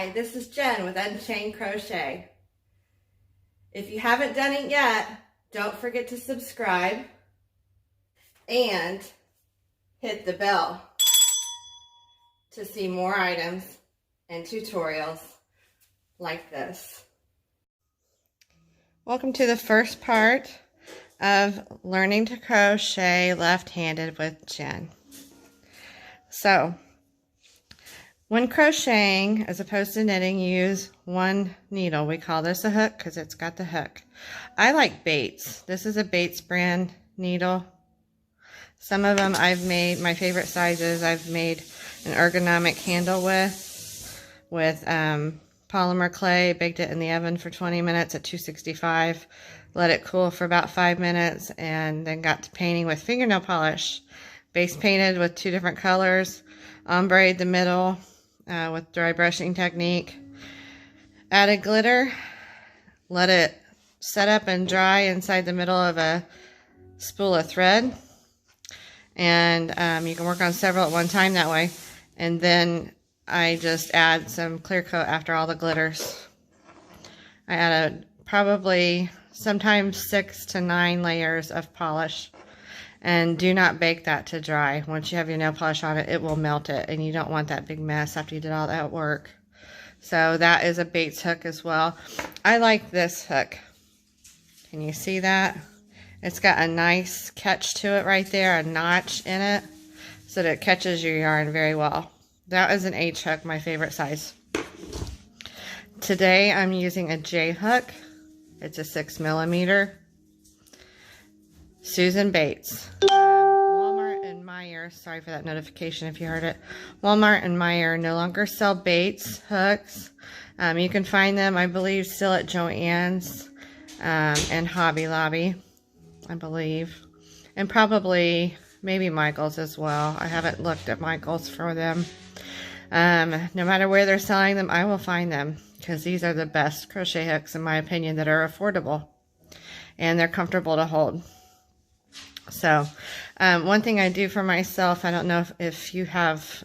Hi, this is Jen with Unchained Crochet. If you haven't done it yet, don't forget to subscribe and hit the bell to see more items and tutorials like this. Welcome to the first part of learning to crochet left-handed with Jen. So, when crocheting, as opposed to knitting, you use one needle. We call this a hook because it's got the hook. I like Bates. This is a Bates brand needle. Some of them I've made, my favorite sizes, I've made an ergonomic handle with polymer clay, baked it in the oven for 20 minutes at 265, let it cool for about 5 minutes, and then got to painting with fingernail polish. Base painted with 2 different colors, ombre'd the middle with dry brushing technique. Added glitter, let it set up and dry inside the middle of a spool of thread. And you can work on several at one time that way. And then I just add some clear coat after all the glitters. I added probably sometimes 6 to 9 layers of polish. And do not bake that to dry. Once you have your nail polish on it, it will melt it. And you don't want that big mess after you did all that work. So that is a Bates hook as well. I like this hook. Can you see that? It's got a nice catch to it right there, a notch in it, so that it catches your yarn very well. That is an H hook, my favorite size. Today I'm using a J hook. It's a 6mm. Susan Bates. Walmart and Meijer, sorry for that notification if you heard it. Walmart and Meijer no longer sell Bates hooks. You can find them, I believe, still at Joann's and Hobby Lobby, I believe. And probably maybe Michael's as well. I haven't looked at Michael's for them. No matter where they're selling them, I will find them, because these are the best crochet hooks, in my opinion, that are affordable. And they're comfortable to hold. So, one thing I do for myself, I don't know if you have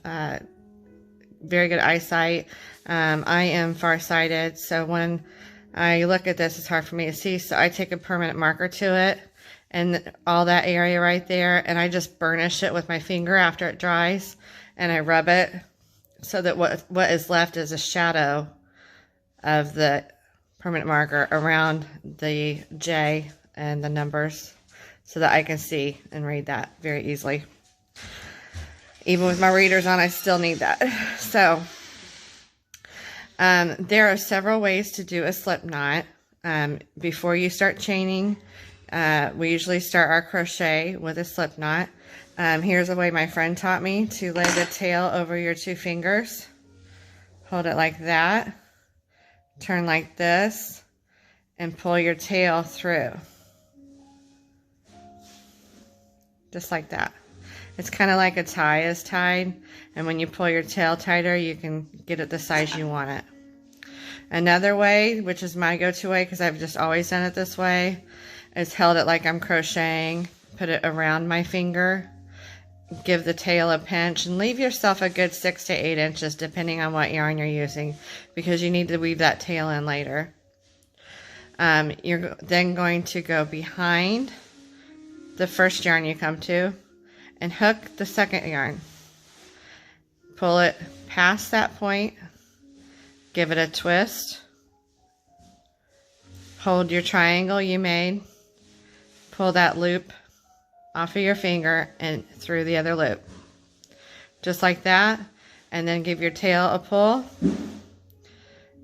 very good eyesight. I am farsighted, so when I look at this, it's hard for me to see. So I take a permanent marker to it, and all that area right there, and I just burnish it with my finger after it dries, and I rub it so that what is left is a shadow of the permanent marker around the J and the numbers, so that I can see and read that very easily. Even with my readers on, I still need that. So, there are several ways to do a slip knot. Before you start chaining, we usually start our crochet with a slip knot. Here's the way my friend taught me: to lay the tail over your 2 fingers. Hold it like that. Turn like this. And pull your tail through. Just like that. It's kind of like a tie is tied, and when you pull your tail tighter, you can get it the size you want it. Another way, which is my go-to way because I've just always done it this way, is held it like I'm crocheting, put it around my finger, give the tail a pinch, and leave yourself a good 6 to 8 inches depending on what yarn you're using, because you need to weave that tail in later. You're then going to go behind the first yarn you come to and hook the second yarn. Pull it past that point, give it a twist, hold your triangle you made, pull that loop off of your finger and through the other loop. Just like that, and then give your tail a pull.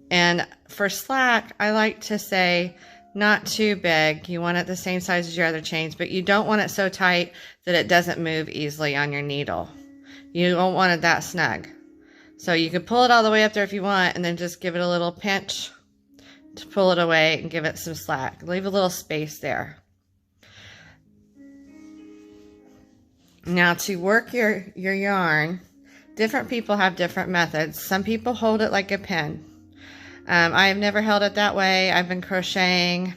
And for slack, I like to say not too big. You want it the same size as your other chains, but you don't want it so tight that it doesn't move easily on your needle. You don't want it that snug. So you can pull it all the way up there if you want, and then just give it a little pinch to pull it away and give it some slack. Leave a little space there. Now, to work your yarn, different people have different methods. Some people hold it like a pin. I have never held it that way. I've been crocheting,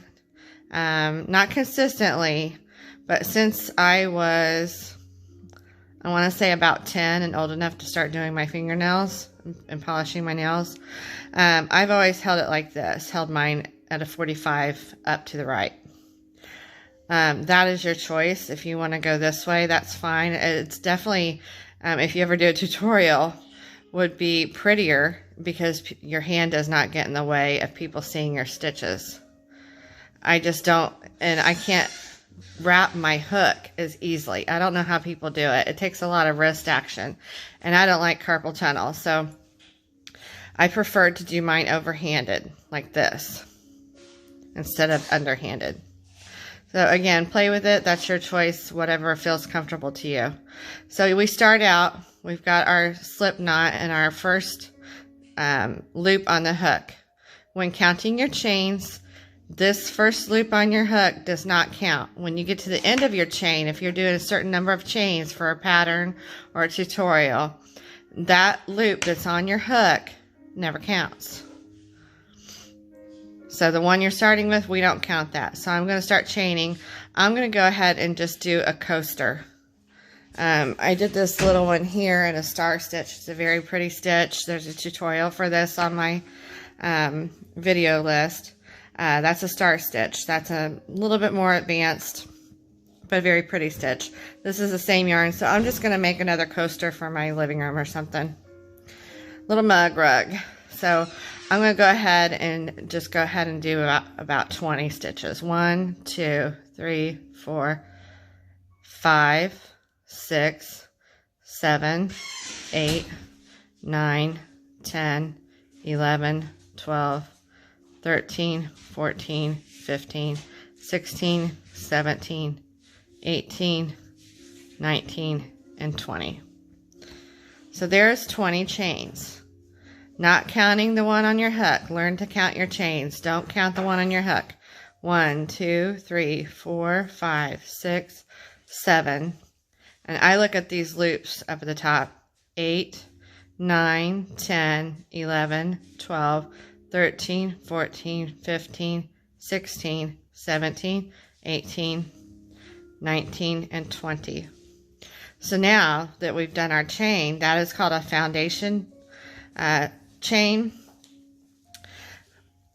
not consistently, but since I was I want to say about 10 and old enough to start doing my fingernails and polishing my nails. I've always held it like this, held mine at a 45 up to the right. That is your choice. If you want to go this way, that's fine. It's definitely, if you ever do a tutorial, would be prettier because your hand does not get in the way of people seeing your stitches. I just don't, and I can't wrap my hook as easily. I don't know how people do it. It takes a lot of wrist action, and I don't like carpal tunnel, so I prefer to do mine overhanded like this instead of underhanded. So again, play with it. That's your choice, whatever feels comfortable to you. So we start out, we've got our slip knot and our first loop on the hook. When counting your chains, this first loop on your hook does not count. When you get to the end of your chain, if you're doing a certain number of chains for a pattern or a tutorial, that loop that's on your hook never counts. So the one you're starting with, we don't count that. So I'm going to start chaining. I'm going to go ahead and just do a coaster. I did this little one here in a star stitch. It's a very pretty stitch. There's a tutorial for this on my video list. That's a star stitch. That's a little bit more advanced, but a very pretty stitch. This is the same yarn, so I'm just going to make another coaster for my living room or something. Little mug rug. So I'm going to go ahead and do about 20 stitches. 1, 2, 3, 4, 5, 6, 7, 8, 9, 10, 11, 12, 13, 14, 15, 16, 17, 18, 19, and 20. So there's 20 chains. Not counting the one on your hook. Learn to count your chains. Don't count the one on your hook. 1, 2, 3, 4, 5, 6, 7. And I look at these loops up at the top. 8, 9, 10, 11, 12, 13, 14, 15, 16, 17, 18, 19, and 20. So now that we've done our chain, that is called a foundation chain.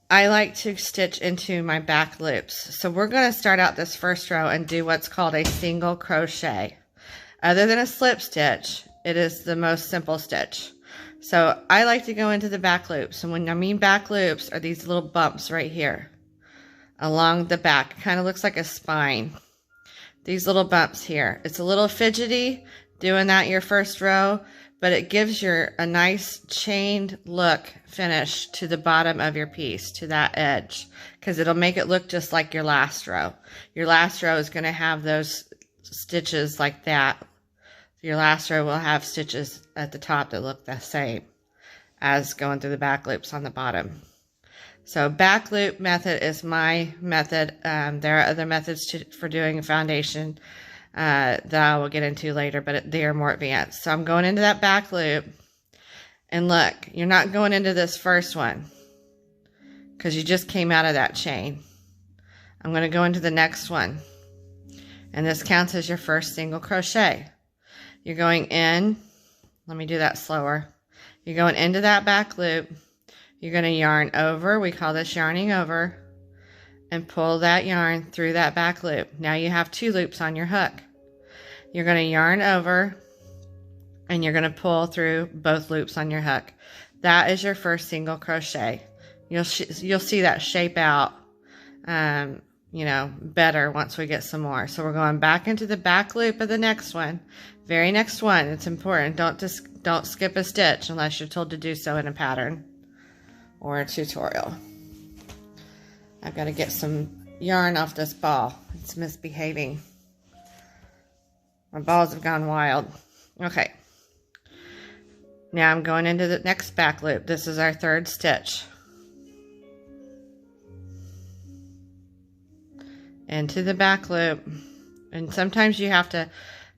I like to stitch into my back loops. So we're going to start out this first row and do what's called a single crochet. Other than a slip stitch, it is the most simple stitch. So I like to go into the back loops. And when I mean back loops are these little bumps right here along the back. It kind of looks like a spine. These little bumps here. It's a little fidgety doing that your first row, but it gives you a nice chained look finish to the bottom of your piece, to that edge, because it'll make it look just like your last row. Your last row is going to have those stitches like that. Your last row will have stitches at the top that look the same as going through the back loops on the bottom. So back loop method is my method. There are other methods for doing a foundation that I will get into later, but they are more advanced. So I'm going into that back loop, and look, you're not going into this first one because you just came out of that chain. I'm going to go into the next one, and this counts as your first single crochet. You're going in, let me do that slower. You're going into that back loop. You're going to yarn over, we call this yarning over, and pull that yarn through that back loop. Now you have 2 loops on your hook. You're going to yarn over, and you're going to pull through both loops on your hook. That is your first single crochet. You'll see that shape out, you know, better once we get some more. So we're going back into the back loop of the next one. Very next one. It's important. Don't skip a stitch unless you're told to do so in a pattern or a tutorial. I've got to get some yarn off this ball. It's misbehaving. My balls have gone wild. Okay. Now I'm going into the next back loop. This is our 3rd stitch. Into the back loop. And sometimes you have to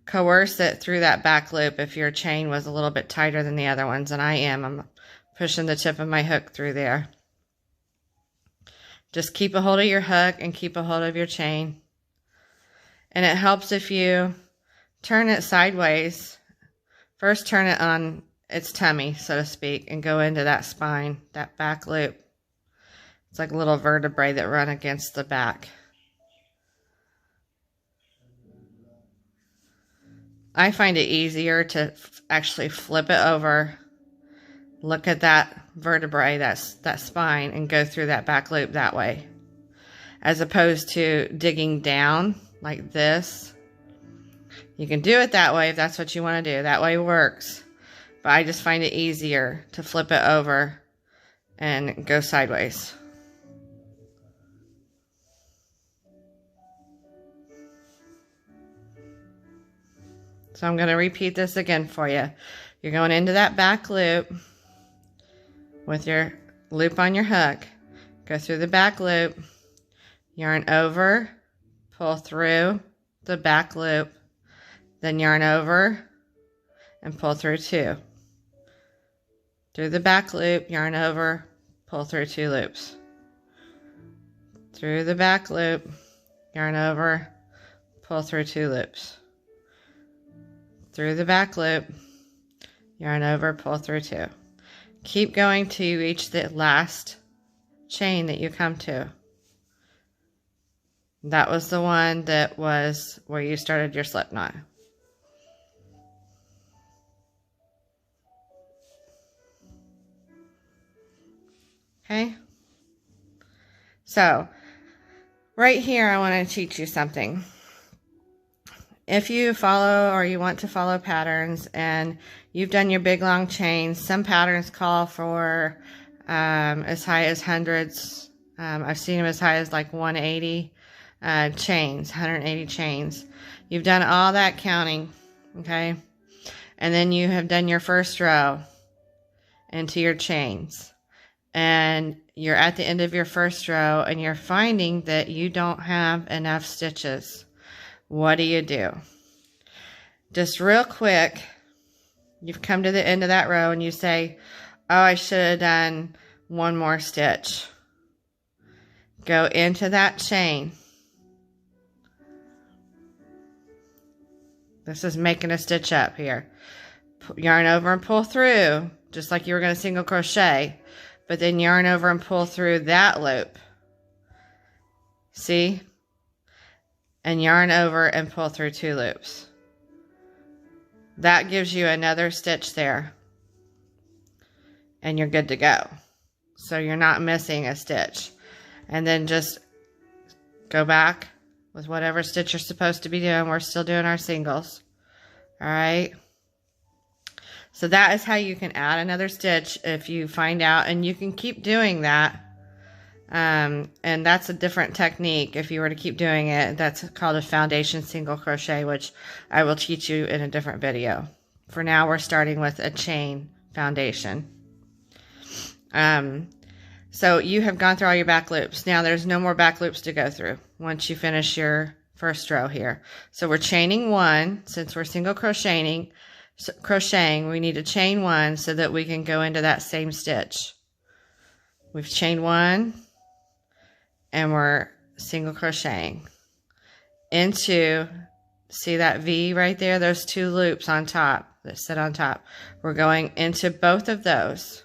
coerce it through that back loop if your chain was a little bit tighter than the other ones, and I'm pushing the tip of my hook through there. Just keep a hold of your hook and keep a hold of your chain. And it helps if you turn it sideways First turn it on its tummy, so to speak, and go into that spine, that back loop. It's like a little vertebrae that run against the back. I find it easier to actually flip it over, look at that vertebrae, that spine, and go through that back loop that way, as opposed to digging down like this. You can do it that way if that's what you want to do. That way works. But I just find it easier to flip it over and go sideways. So I'm going to repeat this again for you. You're going into that back loop with your loop on your hook. Go through the back loop, yarn over, pull through the back loop, then yarn over and pull through 2. Through the back loop, yarn over, pull through 2 loops. Through the back loop, yarn over, pull through 2 loops. Through the back loop, yarn over, pull through 2. Keep going till you reach the last chain that you come to. That was the one that was where you started your slip knot. Okay? So, right here I want to teach you something. If you follow or you want to follow patterns and you've done your big long chains, some patterns call for as high as hundreds. I've seen them as high as like 180 chains, 180 chains. You've done all that counting, okay? And then you have done your first row into your chains. And you're at the end of your first row and you're finding that you don't have enough stitches. What do? Just real quick, you've come to the end of that row and you say, oh, I should have done one more stitch. Go into that chain. This is making a stitch up here. Yarn over and pull through, just like you were going to single crochet, but then yarn over and pull through that loop. See? And yarn over and pull through 2 loops. That gives you another stitch there. And you're good to go. So you're not missing a stitch. And then just go back with whatever stitch you're supposed to be doing. We're still doing our singles. Alright? So that is how you can add another stitch if you find out. And you can keep doing that. And that's a different technique. If you were to keep doing it, that's called a foundation single crochet, which I will teach you in a different video. For now, we're starting with a chain foundation. So you have gone through all your back loops. Now there's no more back loops to go through once you finish your first row here. So we're chaining 1. Since we're single crocheting, we need to chain 1 so that we can go into that same stitch. We've chained 1. And we're single crocheting into, see that V right there? Those 2 loops on top that sit on top. We're going into both of those.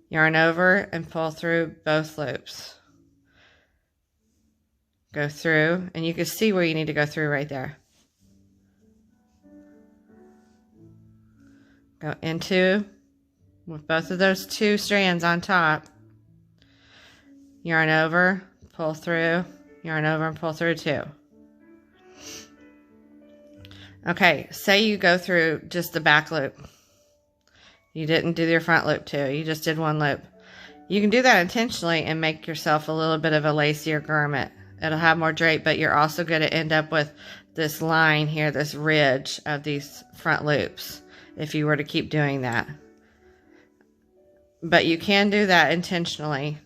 Yarn over and pull through both loops. Go through, and you can see where you need to go through right there. Go into with both of those 2 strands on top. Yarn over, pull through, yarn over and pull through 2. Okay, say you go through just the back loop. You didn't do your front loop too, you just did 1 loop. You can do that intentionally and make yourself a little bit of a lacier garment. It'll have more drape, but you're also going to end up with this line here, this ridge of these front loops, if you were to keep doing that. But you can do that intentionally.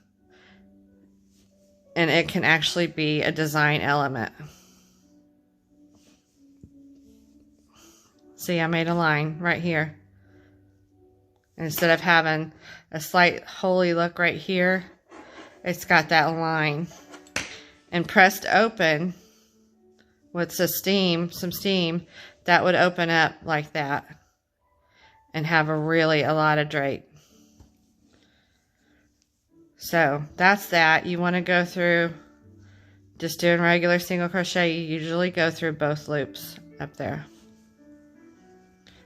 And it can actually be a design element. See, I made a line right here. Instead of having a slight holy look right here, it's got that line. And pressed open with some steam, that would open up like that and have a lot of drape. So that's that. You want to go through, just doing regular single crochet, you usually go through both loops up there.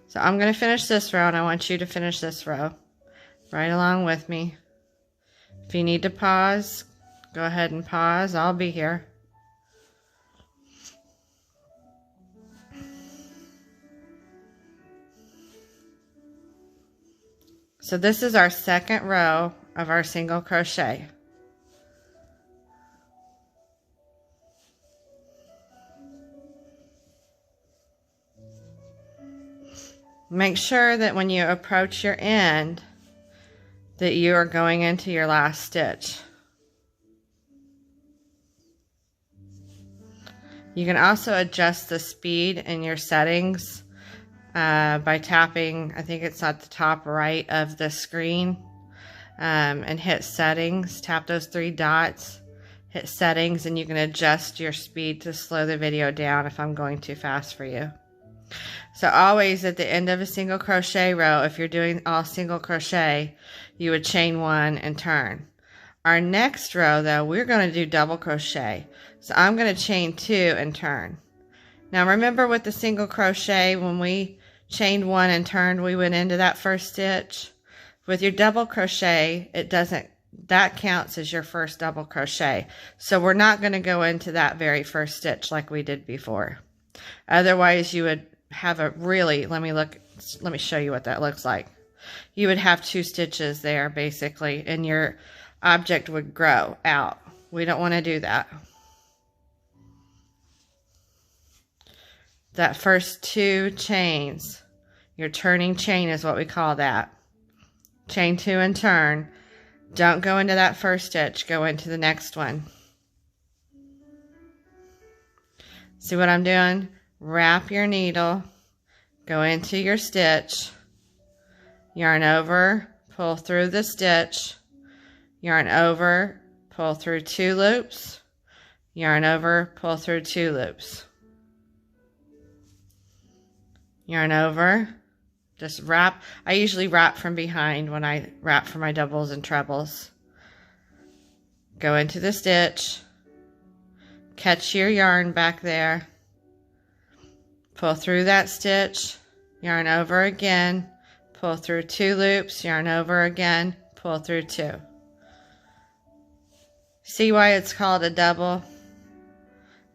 So I'm going to finish this row, and I want you to finish this row right along with me. If you need to pause, go ahead and pause. I'll be here. So this is our second row of our single crochet. Make sure that when you approach your end that you are going into your last stitch. You can also adjust the speed in your settings by tapping, I think it's at the top right of the screen, and hit settings. Tap those three dots, hit settings, and you can adjust your speed to slow the video down if I'm going too fast for you. So always at the end of a single crochet row, if you're doing all single crochet, you would chain one and turn. Our next row though, we're going to do double crochet. So I'm going to chain two and turn. Now remember with the single crochet, when we chained one and turned, we went into that first stitch. With your double crochet, it doesn't, that counts as your first double crochet. So we're not going to go into that very first stitch like we did before. Otherwise you would have a really, let me show you what that looks like. You would have two stitches there basically, and your object would grow out. We don't want to do that. That first two chains, your turning chain is what we call that. Chain two and turn. Don't go into that first stitch, go into the next one. See what I'm doing? Wrap your needle, go into your stitch, yarn over, pull through the stitch, yarn over, pull through two loops, yarn over, pull through two loops, yarn over, just wrap. I usually wrap from behind when I wrap for my doubles and trebles. Go into the stitch, catch your yarn back there, pull through that stitch, yarn over again, pull through two loops, yarn over again, pull through two. See why it's called a double?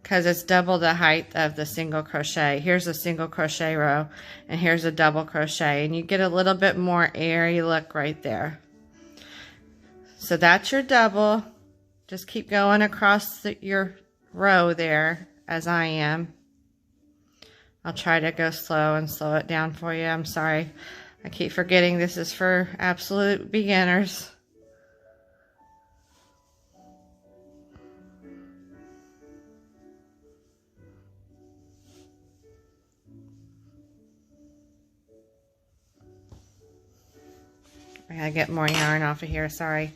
Because it's double the height of the single crochet. Here's a single crochet row, and here's a double crochet, and you get a little bit more airy look right there. So that's your double. Just keep going across your row there as I am. I'll try to go slow and slow it down for you. I'm sorry. I keep forgetting this is for absolute beginners. I gotta get more yarn off of here, sorry.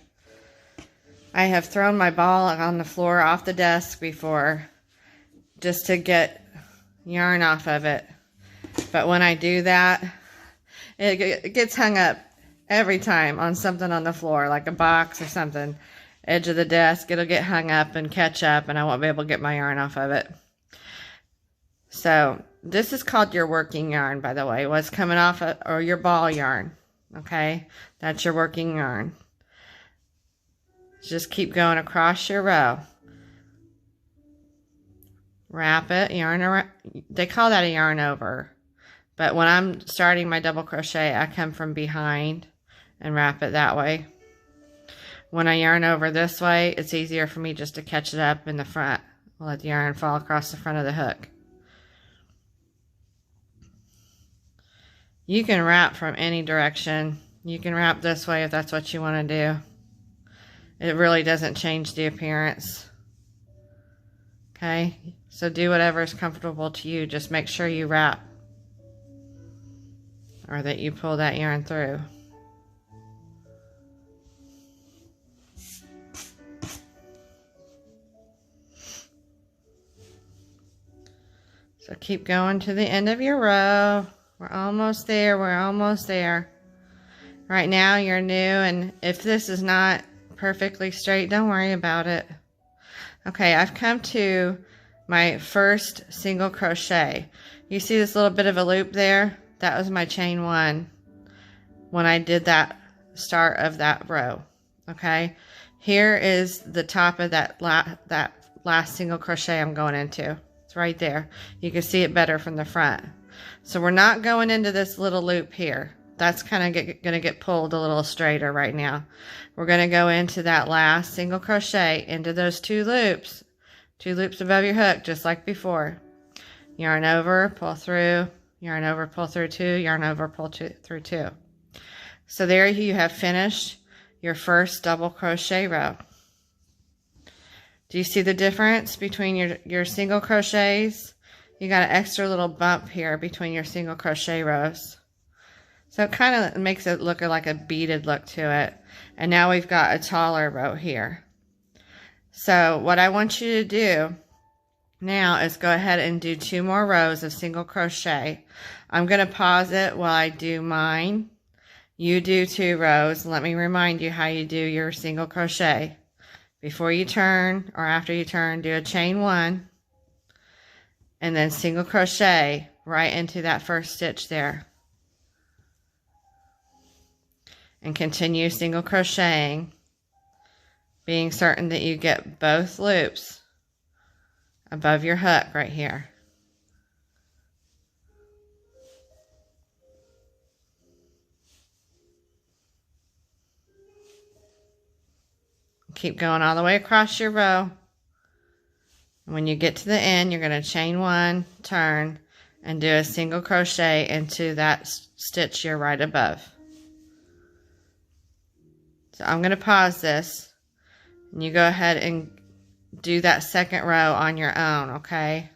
I have thrown my ball on the floor off the desk before just to get yarn off of it, but when I do that, it gets hung up every time on something on the floor, like a box or something, edge of the desk. It'll get hung up and catch up, and I won't be able to get my yarn off of it. So this is called your working yarn, by the way. What's coming off or your ball yarn, okay? That's your working yarn. Just keep going across your row. Wrap it, yarn around. They call that a yarn over, but when I'm starting my double crochet, I come from behind and wrap it that way. When I yarn over this way, it's easier for me just to catch it up in the front. I'll let the yarn fall across the front of the hook. You can wrap from any direction. You can wrap this way if that's what you want to do. It really doesn't change the appearance. Okay, so do whatever is comfortable to you. Just make sure you wrap, or that you pull that yarn through. So keep going to the end of your row. We're almost there. We're almost there. Right now you're new, and if this is not perfectly straight, don't worry about it. Okay, I've come to my first single crochet. You see this little bit of a loop there? That was my chain 1 when I did that start of that row. Okay, here is the top of that last single crochet I'm going into. It's right there. You can see it better from the front. So we're not going into this little loop here. That's kind of going to get pulled a little straighter right now. We're going to go into that last single crochet into those 2 loops above your hook, just like before. Yarn over, pull through, yarn over, pull through 2, yarn over, pull through 2. So there you have finished your first double crochet row. Do you see the difference between your single crochets? You got an extra little bump here between your single crochet rows. So it kind of makes it look like a beaded look to it. And now we've got a taller row here. So what I want you to do now is go ahead and do 2 more rows of single crochet. I'm going to pause it while I do mine. You do 2 rows. Let me remind you how you do your single crochet. Before you turn or after you turn, do a chain 1 and then single crochet right into that first stitch there. And continue single crocheting, being certain that you get both loops above your hook right here. Keep going all the way across your row. And when you get to the end, you're going to chain 1, turn, and do a single crochet into that stitch you're right above. So I'm going to pause this, and you go ahead and do that second row on your own, okay?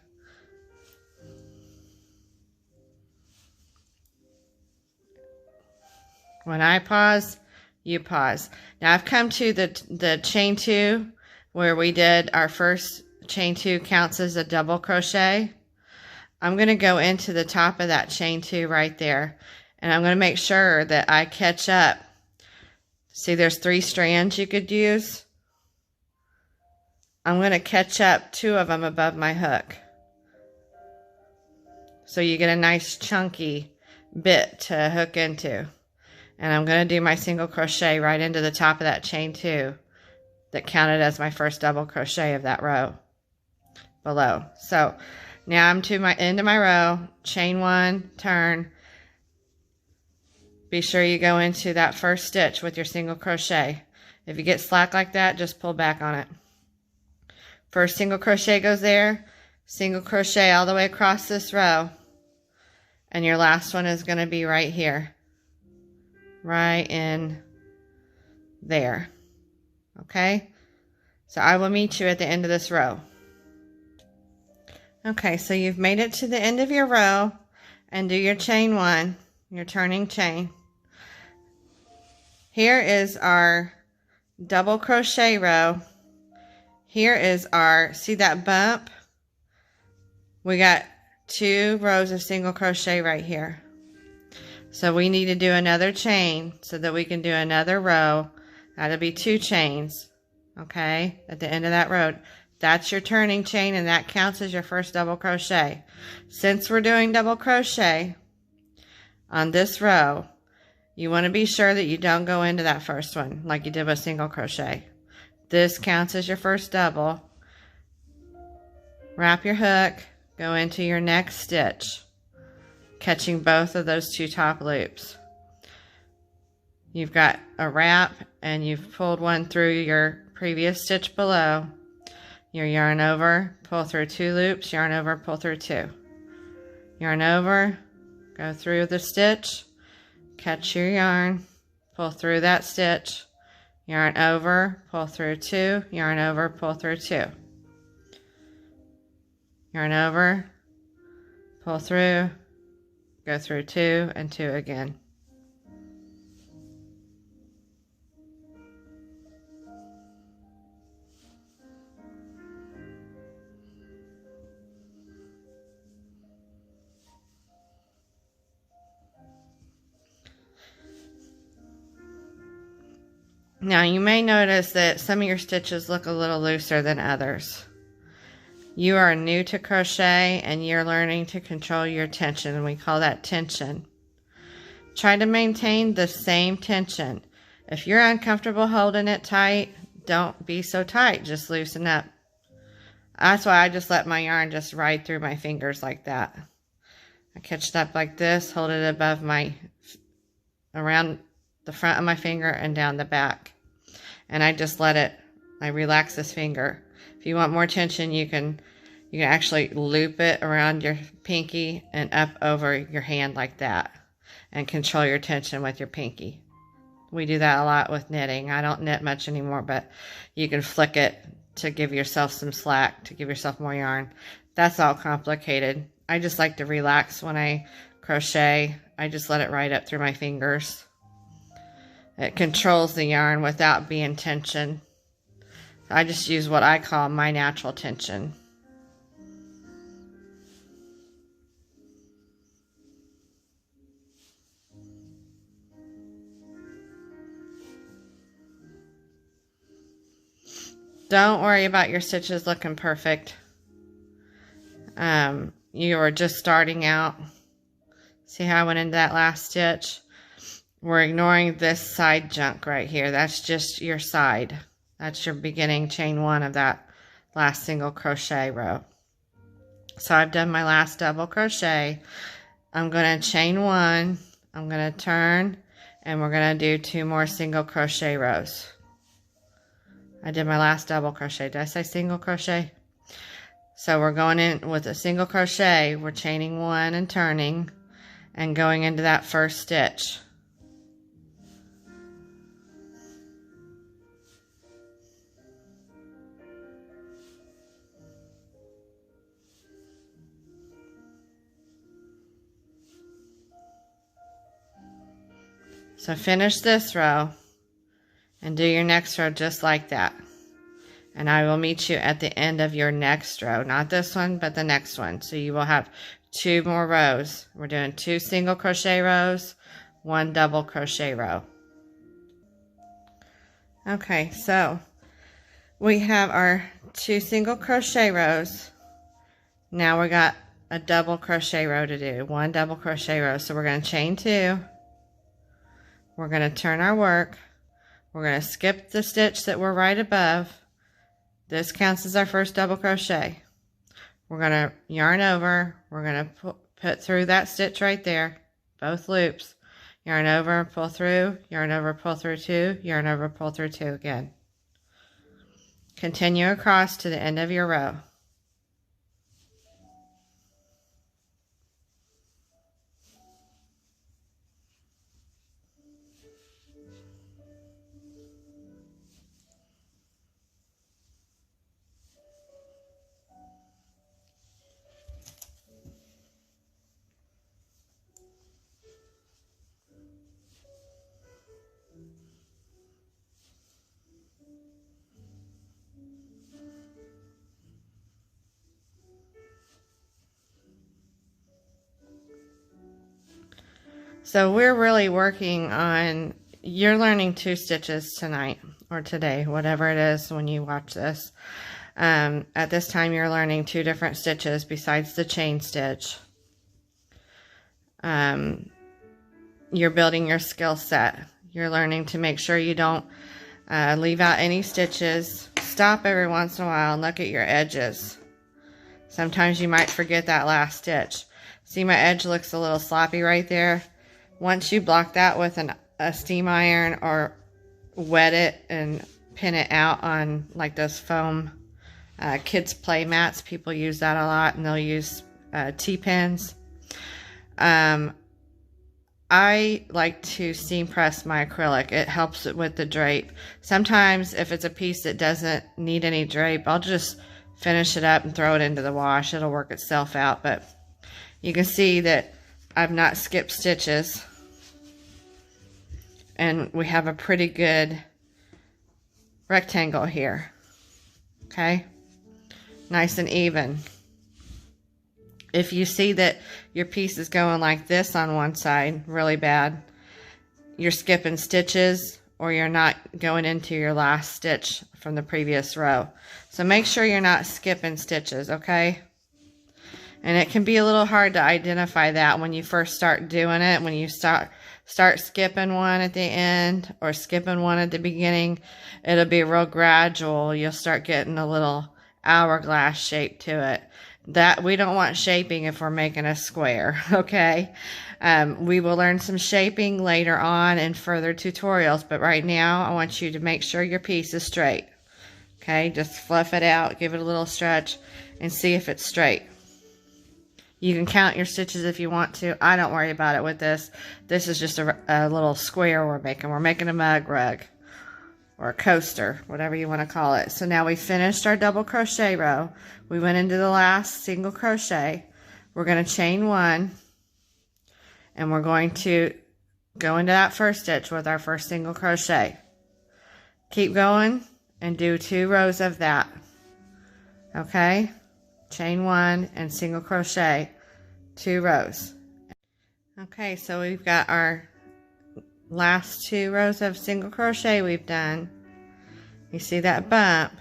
When I pause, you pause. Now I've come to the chain 2 where we did our first chain 2 counts as a double crochet. I'm going to go into the top of that chain 2 right there, and I'm going to make sure that I catch up. See, there's 3 strands you could use. I'm going to catch up 2 of them above my hook, so you get a nice chunky bit to hook into. And I'm going to do my single crochet right into the top of that chain 2 that counted as my first double crochet of that row below. So now I'm to my end of my row, chain 1, turn. Be sure you go into that first stitch with your single crochet. If you get slack like that, just pull back on it. First single crochet goes there, single crochet all the way across this row, and your last one is going to be right here, right in there. Okay, so I will meet you at the end of this row. Okay, so you've made it to the end of your row, and do your chain 1, your turning chain. Here is our double crochet row. Here is our, see that bump? We got 2 rows of single crochet right here. So we need to do another chain so that we can do another row. That'll be 2 chains, okay, at the end of that row. That's your turning chain, and that counts as your first double crochet. Since we're doing double crochet on this row, you want to be sure that you don't go into that first one like you did with single crochet. This counts as your first double. Wrap your hook, go into your next stitch, catching both of those 2 top loops. You've got a wrap, and you've pulled one through your previous stitch below. Your yarn over, pull through 2 loops, yarn over, pull through 2. Yarn over, go through the stitch, catch your yarn, pull through that stitch, yarn over, pull through 2, yarn over, pull through 2. Yarn over, pull through, go through 2 and 2 again. Now you may notice that some of your stitches look a little looser than others. You are new to crochet and you're learning to control your tension, and we call that tension. Try to maintain the same tension. If you're uncomfortable holding it tight, don't be so tight, just loosen up. That's why I just let my yarn just ride through my fingers like that. I catch it up like this, hold it above around the front of my finger and down the back. And I just I relax this finger. If you want more tension, you can actually loop it around your pinky and up over your hand like that and control your tension with your pinky. We do that a lot with knitting. I don't knit much anymore, but you can flick it to give yourself some slack, to give yourself more yarn. That's all complicated. I just like to relax when I crochet. I just let it ride up through my fingers. It controls the yarn without being tension. I just use what I call my natural tension. Don't worry about your stitches looking perfect. You are just starting out. See how I went into that last stitch? We're ignoring this side junk right here. That's just your side. That's your beginning chain one of that last single crochet row. So I've done my last double crochet. I'm going to chain one. I'm going to turn, and we're going to do 2 more single crochet rows. I did my last double crochet. Did I say single crochet? So we're going in with a single crochet. We're chaining 1 and turning and going into that first stitch. So finish this row and do your next row just like that. And I will meet you at the end of your next row. Not this one, but the next one. So you will have 2 more rows. We're doing 2 single crochet rows, 1 double crochet row. Okay, so we have our 2 single crochet rows. Now we got a double crochet row to do. 1 double crochet row. So we're going to chain 2. We're going to turn our work. We're going to skip the stitch that we're right above. This counts as our first double crochet. We're going to yarn over. We're going to put through that stitch right there, both loops. Yarn over, pull through, yarn over, pull through 2, yarn over, pull through 2 again. Continue across to the end of your row. So we're really working on, you're learning 2 stitches tonight or today, whatever it is when you watch this. At this time you're learning 2 different stitches besides the chain stitch. You're building your skill set. You're learning to make sure you don't leave out any stitches. Stop every once in a while and look at your edges. Sometimes you might forget that last stitch. See, my edge looks a little sloppy right there. Once you block that with a steam iron or wet it and pin it out on like those foam kids play mats, people use that a lot, and they'll use T-pins. I like to steam press my acrylic. It helps it with the drape. Sometimes if it's a piece that doesn't need any drape, I'll just finish it up and throw it into the wash. It'll work itself out. But you can see that I've not skipped stitches. And we have a pretty good rectangle here. Okay? Nice and even. If you see that your piece is going like this on one side, really bad, you're skipping stitches, or you're not going into your last stitch from the previous row. So make sure you're not skipping stitches, okay? And it can be a little hard to identify that when you first start doing it. When you start skipping one at the end or skipping one at the beginning, it'll be real gradual. You'll start getting a little hourglass shape to it. That we don't want shaping if we're making a square, okay? We will learn some shaping later on in further tutorials, but right now I want you to make sure your piece is straight. Okay, just fluff it out, give it a little stretch, and see if it's straight. You can count your stitches if you want to. I don't worry about it with this. This is just a little square we're making. We're making a mug rug or a coaster, whatever you want to call it. So now we finished our double crochet row. We went into the last single crochet. We're going to chain one, and we're going to go into that first stitch with our first single crochet. Keep going and do 2 rows of that. Okay? Chain one and single crochet, 2 rows. Okay, so we've got our last 2 rows of single crochet we've done. You see that bump?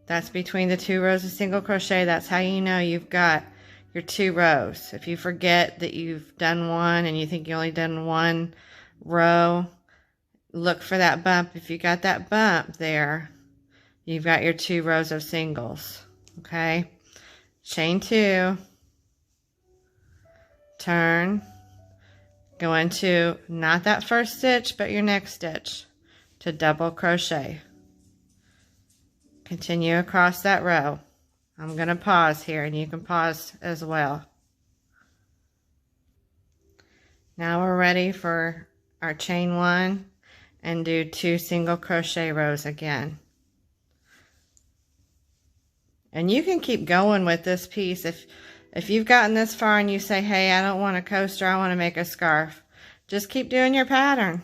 That's between the 2 rows of single crochet. That's how you know you've got your 2 rows. If you forget that you've done one and you think you only done 1 row, look for that bump. If you got that bump there, you've got your 2 rows of singles. Okay? Chain 2, turn, go into not that first stitch but your next stitch to double crochet. Continue across that row. I'm going to pause here and you can pause as well. Now we're ready for our chain 1 and do 2 single crochet rows again. And you can keep going with this piece. If you've gotten this far and you say, hey, I don't want a coaster, I want to make a scarf, just keep doing your pattern.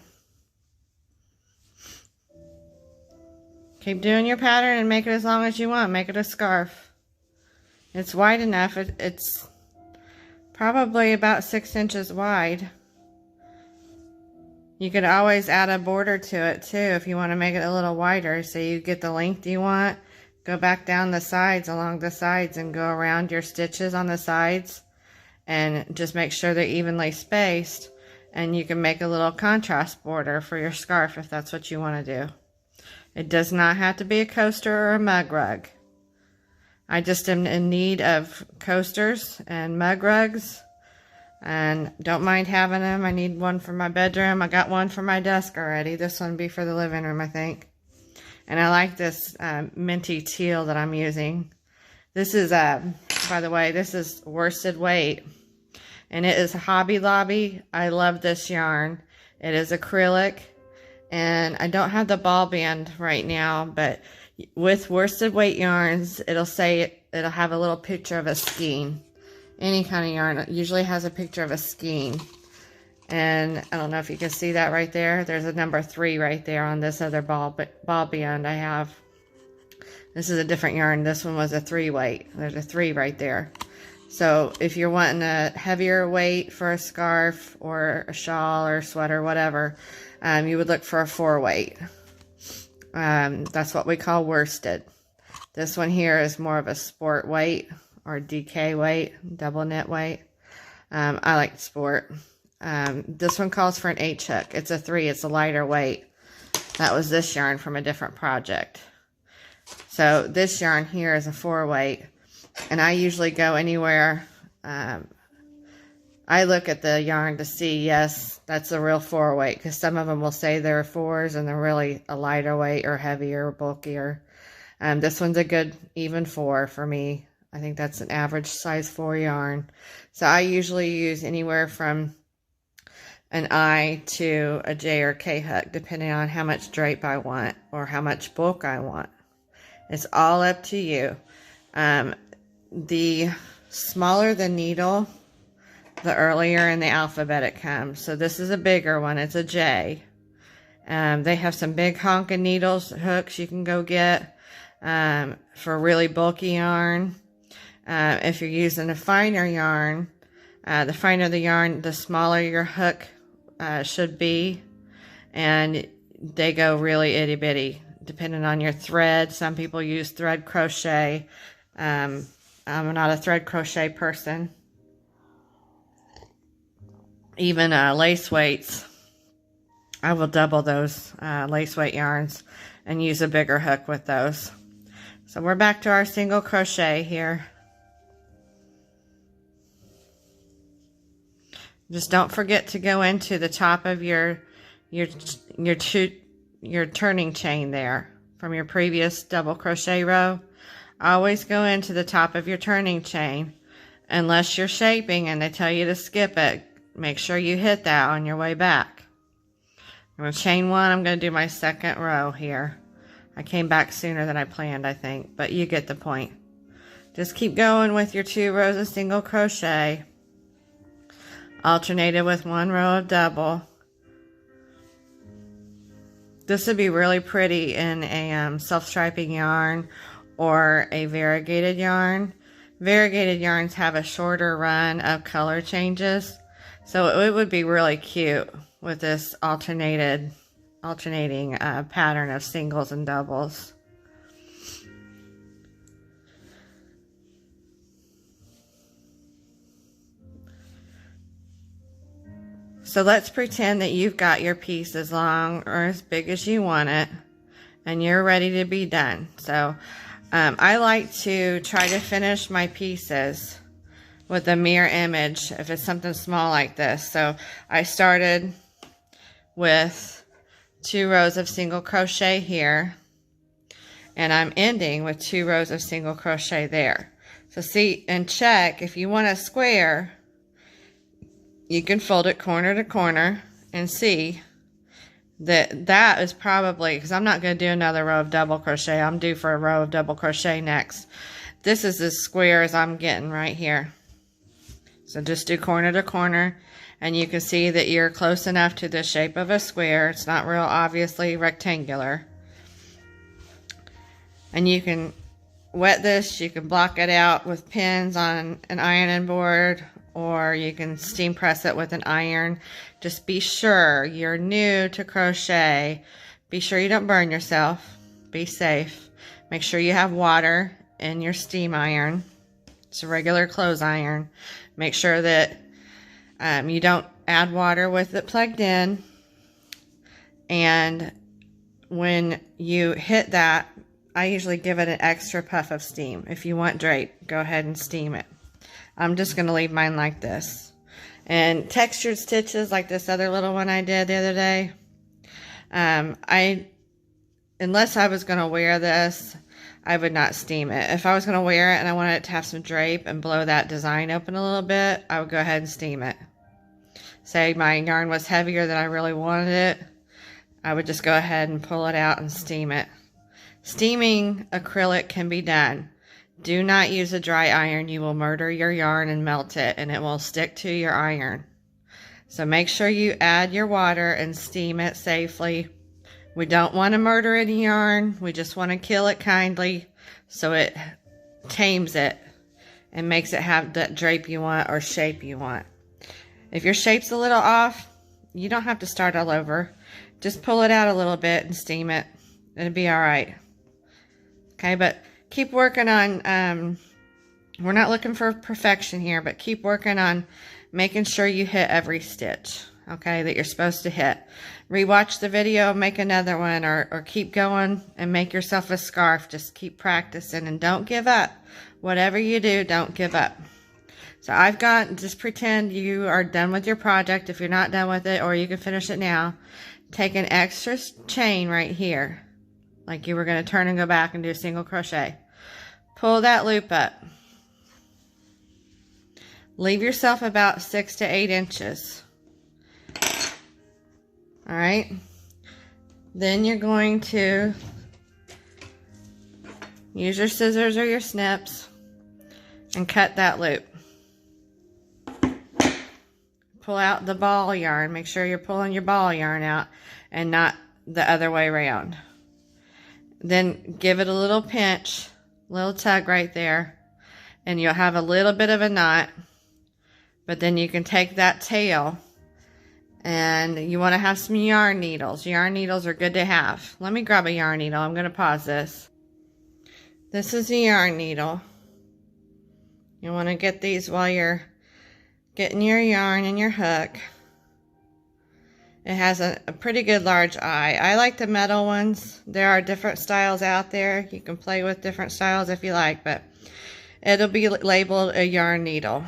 Keep doing your pattern and make it as long as you want. Make it a scarf. It's wide enough. It's probably about 6 inches wide. You could always add a border to it too if you want to make it a little wider so you get the length you want. Go back down the sides, along the sides, and go around your stitches on the sides and just make sure they're evenly spaced, and you can make a little contrast border for your scarf if that's what you want to do. It does not have to be a coaster or a mug rug. I just am in need of coasters and mug rugs and don't mind having them. I need one for my bedroom. I got one for my desk already. This one will be for the living room, I think. And I like this minty teal that I'm using. This is, by the way, this is worsted weight. And it is Hobby Lobby. I love this yarn. It is acrylic. And I don't have the ball band right now, but with worsted weight yarns, it'll have a little picture of a skein. Any kind of yarn usually has a picture of a skein. And I don't know if you can see that right there. There's a number 3 right there on this other ball band I have. This is a different yarn. This one was a 3 weight. There's a 3 right there. So if you're wanting a heavier weight for a scarf or a shawl or sweater, whatever, you would look for a 4 weight. That's what we call worsted. This one here is more of a sport weight or DK weight, double knit weight. I like sport. This one calls for an H hook. It's a 3. It's a lighter weight. That was this yarn from a different project. So this yarn here is a 4 weight. And I usually go anywhere. I look at the yarn to see, yes, that's a real 4 weight. Because some of them will say they're 4s and they're really a lighter weight or heavier or bulkier. This one's a good even 4 for me. I think that's an average size 4 yarn. So I usually use anywhere from an I to a J or K hook, depending on how much drape I want or how much bulk I want. It's all up to you. The smaller the needle, the earlier in the alphabet it comes. So this is a bigger one. It's a J. They have some big honking needles, hooks you can go get for really bulky yarn. If you're using a finer yarn, the finer the yarn, the smaller your hook should be. And they go really itty bitty depending on your thread. Some people use thread crochet. I'm not a thread crochet person. Even lace weights, I will double those lace weight yarns and use a bigger hook with those. So we're back to our single crochet here. Just don't forget to go into the top of your turning chain there from your previous double crochet row. Always go into the top of your turning chain unless you're shaping and they tell you to skip it. Make sure you hit that on your way back. I'm going to chain one. I'm going to do my second row here. I came back sooner than I planned, I think, but you get the point. Just keep going with your 2 rows of single crochet, alternated with 1 row of double. This would be really pretty in a self-striping yarn or a variegated yarn. Variegated yarns have a shorter run of color changes, so it would be really cute with this alternating pattern of singles and doubles. So let's pretend that you've got your piece as long or as big as you want it and you're ready to be done. So I like to try to finish my pieces with a mirror image if it's something small like this. So I started with 2 rows of single crochet here, and I'm ending with 2 rows of single crochet there. So see and check, if you want a square, you can fold it corner to corner and see that is probably, because I'm not going to do another row of double crochet. I'm due for a row of double crochet next. This is as square as I'm getting right here. So just do corner to corner, and you can see that you're close enough to the shape of a square. It's not real obviously rectangular. And you can wet this, you can block it out with pins on an ironing board, or you can steam press it with an iron. Just be sure you're new to crochet. Be sure you don't burn yourself. Be safe. Make sure you have water in your steam iron. It's a regular clothes iron. Make sure that you don't add water with it plugged in. And when you hit that, I usually give it an extra puff of steam. If you want drape, go ahead and steam it. I'm just going to leave mine like this. And textured stitches like this other little one I did the other day, unless I was going to wear this, I would not steam it. If I was going to wear it and I wanted it to have some drape and blow that design open a little bit, I would go ahead and steam it. Say my yarn was heavier than I really wanted it, I would just go ahead and pull it out and steam it. Steaming acrylic can be done. Do not use a dry iron. You will murder your yarn and melt it, and it will stick to your iron. So make sure you add your water and steam it safely. We don't want to murder any yarn. We just want to kill it kindly so it tames it and makes it have that drape you want or shape you want. If your shape's a little off, you don't have to start all over. Just pull it out a little bit and steam it. It'll be all right. Okay, but keep working on, we're not looking for perfection here, but keep working on making sure you hit every stitch, okay, that you're supposed to hit. Rewatch the video, make another one, or keep going and make yourself a scarf. Just keep practicing and don't give up. Whatever you do, don't give up. So just pretend you are done with your project if you're not done with it, or you can finish it now. Take an extra chain right here, like you were going to turn and go back and do a single crochet. Pull that loop up. Leave yourself about 6 to 8 inches. All right. Then you're going to use your scissors or your snips and cut that loop. Pull out the ball yarn. Make sure you're pulling your ball yarn out and not the other way around. Then give it a little pinch, little tug right there, and you'll have a little bit of a knot. But then you can take that tail And you want to have some yarn needles. Yarn needles are good to have. Let me grab a yarn needle. I'm going to pause this. This is a yarn needle. You want to get these while you're getting your yarn and your hook. It has a pretty good large eye. I like the metal ones. There are different styles out there. You can play with different styles if you like, but it'll be labeled a yarn needle.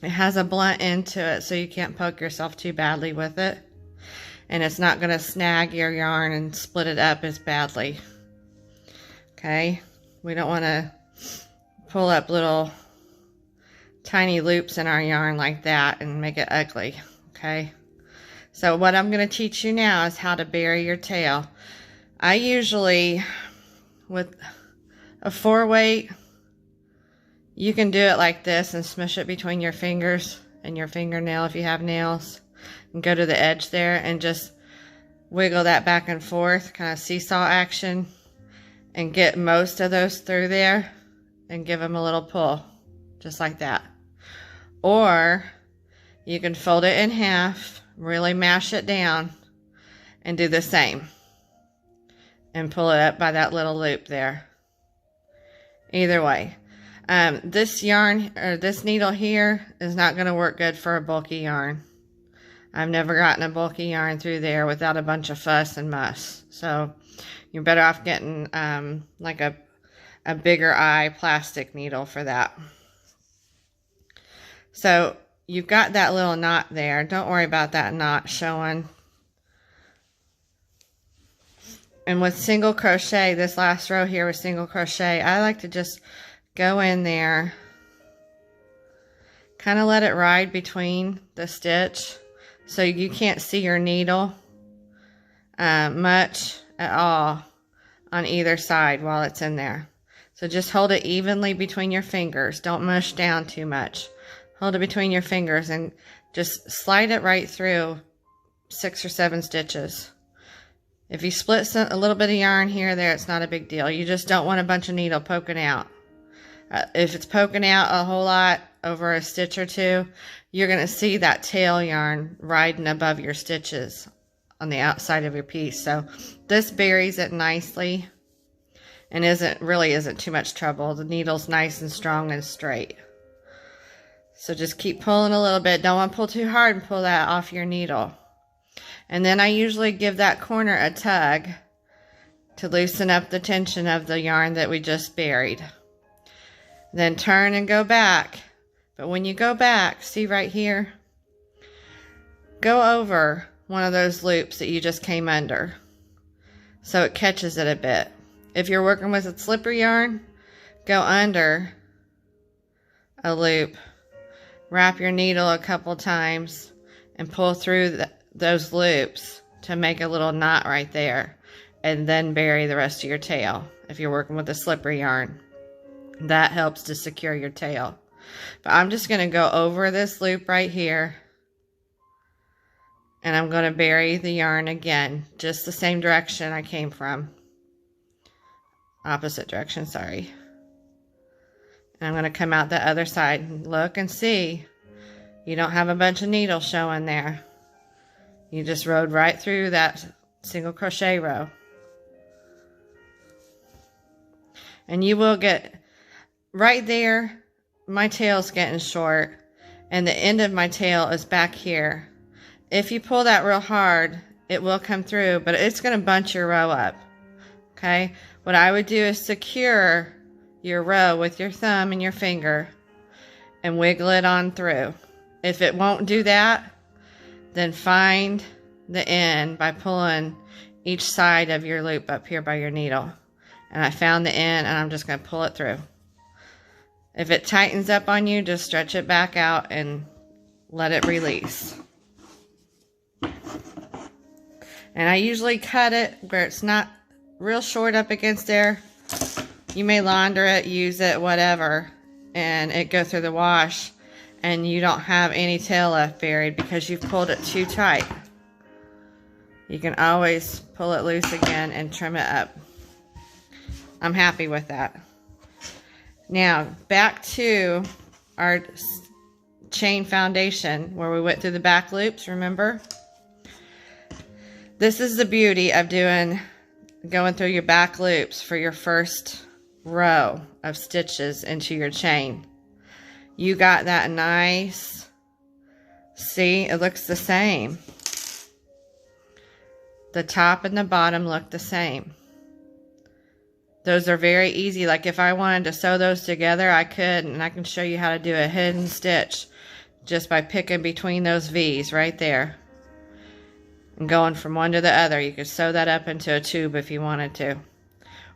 It has a blunt end to it, so you can't poke yourself too badly with it. And it's not going to snag your yarn and split it up as badly. Okay? We don't want to pull up little tiny loops in our yarn like that and make it ugly. Okay? So what I'm going to teach you now is how to bury your tail. I usually, with a 4-weight, you can do it like this and smush it between your fingers and your fingernail if you have nails. And go to the edge there and just wiggle that back and forth, kind of seesaw action. And get most of those through there and give them a little pull. Just like that. Or you can fold it in half, really mash it down, and do the same. And pull it up by that little loop there. Either way. This yarn, or this needle here, is not going to work good for a bulky yarn. I've never gotten a bulky yarn through there without a bunch of fuss and muss. So you're better off getting like a bigger eye plastic needle for that. So you've got that little knot there. Don't worry about that knot showing. And with single crochet, this last row here with single crochet, I like to just go in there, kind of let it ride between the stitch so you can't see your needle much at all on either side while it's in there. So just hold it evenly between your fingers. Don't mush down too much. Hold it between your fingers and just slide it right through 6 or 7 stitches. If you split a little bit of yarn here or there, it's not a big deal. You just don't want a bunch of needle poking out. If it's poking out a whole lot over a stitch or two, you're going to see that tail yarn riding above your stitches on the outside of your piece. So this buries it nicely and isn't too much trouble. The needle's nice and strong and straight. So just keep pulling a little bit. Don't want to pull too hard and pull that off your needle. And then I usually give that corner a tug to loosen up the tension of the yarn that we just buried. Then turn and go back. But when you go back, see right here? Go over one of those loops that you just came under, so it catches it a bit. If you're working with a slippery yarn, go under a loop, wrap your needle a couple times, and pull through those loops to make a little knot right there, and then bury the rest of your tail. If you're working with a slippery yarn, that helps to secure your tail. But I'm just going to go over this loop right here, and I'm going to bury the yarn again, just the same direction I came from. Opposite direction, sorry. And I'm going to come out the other side and look and see. You don't have a bunch of needles showing there. You just rode right through that single crochet row. And you will get right there. My tail's getting short, and the end of my tail is back here. If you pull that real hard, it will come through, but it's going to bunch your row up. Okay? What I would do is secure your row with your thumb and your finger and wiggle it on through. If it won't do that, then find the end by pulling each side of your loop up here by your needle. And I found the end, and I'm just going to pull it through. If it tightens up on you, just stretch it back out and let it release. And I usually cut it where it's not real short up against there. You may launder it, use it, whatever, and it go through the wash, and you don't have any tail left buried because you've pulled it too tight. You can always pull it loose again and trim it up. I'm happy with that. Now, back to our chain foundation where we went through the back loops, remember? This is the beauty of going through your back loops for your first row of stitches into your chain. You got that nice, see, it looks the same. The top and the bottom look the same. Those are very easy. Like if I wanted to sew those together, I could, and I can show you how to do a hidden stitch just by picking between those V's right there and going from one to the other. You could sew that up into a tube if you wanted to.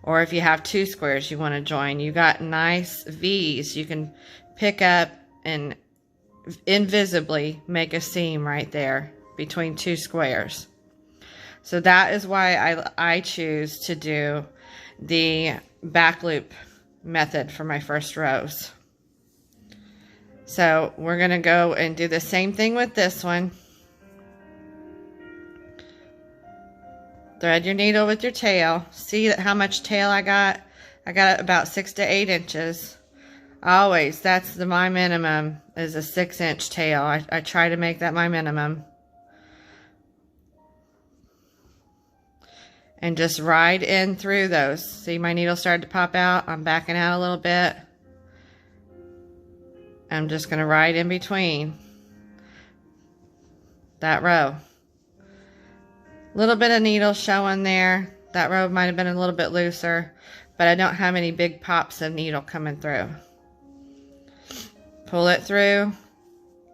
Or if you have two squares you want to join, you got nice V's you can pick up and invisibly make a seam right there between two squares. So that is why I choose to do the back loop method for my first rows. So we're going to go and do the same thing with this one. Thread your needle with your tail. See how much tail I got? I got about 6 to 8 inches. Always, that's my minimum, is a 6-inch tail. I try to make that my minimum. And just ride in through those. See, my needle started to pop out. I'm backing out a little bit. I'm just going to ride in between that row. Little bit of needle showing there. That row might have been a little bit looser, but I don't have any big pops of needle coming through. Pull it through.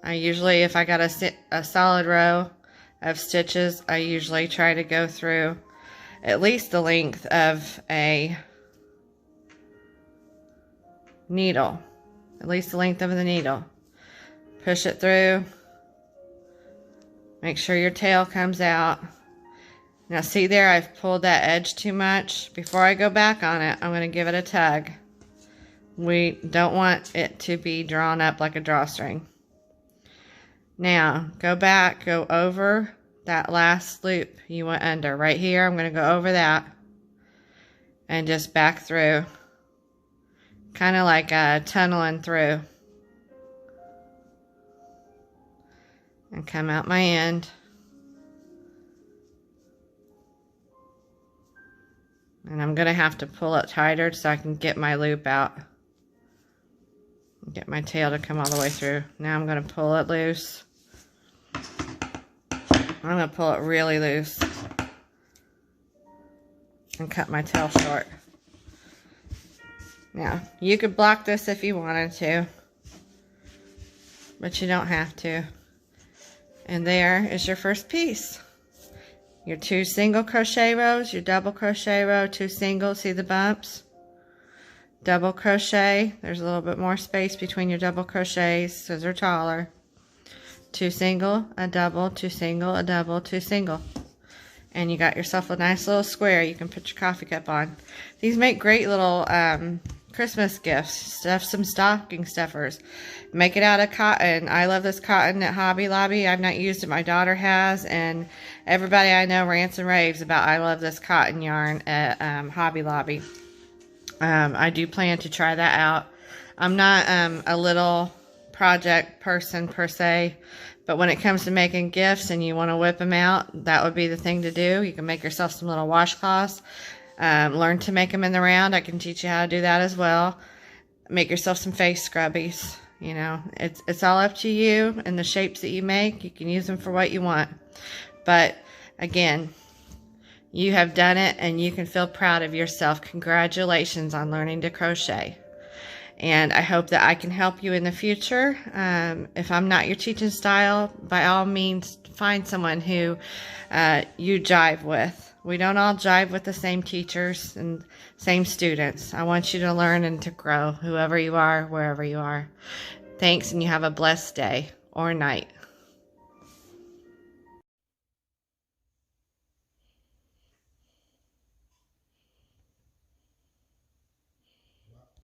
I usually, if I got a solid row of stitches, I usually try to go through at least the length of a needle. At least the length of the needle. Push it through. Make sure your tail comes out. Now see there, I've pulled that edge too much. Before I go back on it, I'm going to give it a tug. We don't want it to be drawn up like a drawstring. Now, go back, go over that last loop you went under. Right here, I'm going to go over that and just back through. Kind of like tunneling through. And come out my end. And I'm going to have to pull it tighter so I can get my loop out. Get my tail to come all the way through. Now I'm going to pull it loose. I'm going to pull it really loose. And cut my tail short. Now, you could block this if you wanted to. But you don't have to. And there is your first piece. Your 2 single crochet rows, your double crochet row, 2 singles, see the bumps? Double crochet, there's a little bit more space between your double crochets because they're taller. 2 single, a double, 2 single, a double, 2 single. And you got yourself a nice little square you can put your coffee cup on. These make great little Christmas gifts. Stuff some stocking stuffers. Make it out of cotton. I love this cotton at Hobby Lobby. I've not used it. My daughter has, and everybody I know rants and raves about I love this cotton yarn at Hobby Lobby. I do plan to try that out. I'm not a little project person per se, but when it comes to making gifts and you want to whip them out, that would be the thing to do. You can make yourself some little washcloths. Learn to make them in the round. I can teach you how to do that as well. Make yourself some face scrubbies. You know, it's all up to you and the shapes that you make. You can use them for what you want. But again, you have done it and you can feel proud of yourself. Congratulations on learning to crochet. And I hope that I can help you in the future. If I'm not your teaching style, by all means, find someone who you jive with. We don't all jive with the same teachers and same students. I want you to learn and to grow, whoever you are, wherever you are. Thanks, and you have a blessed day or night.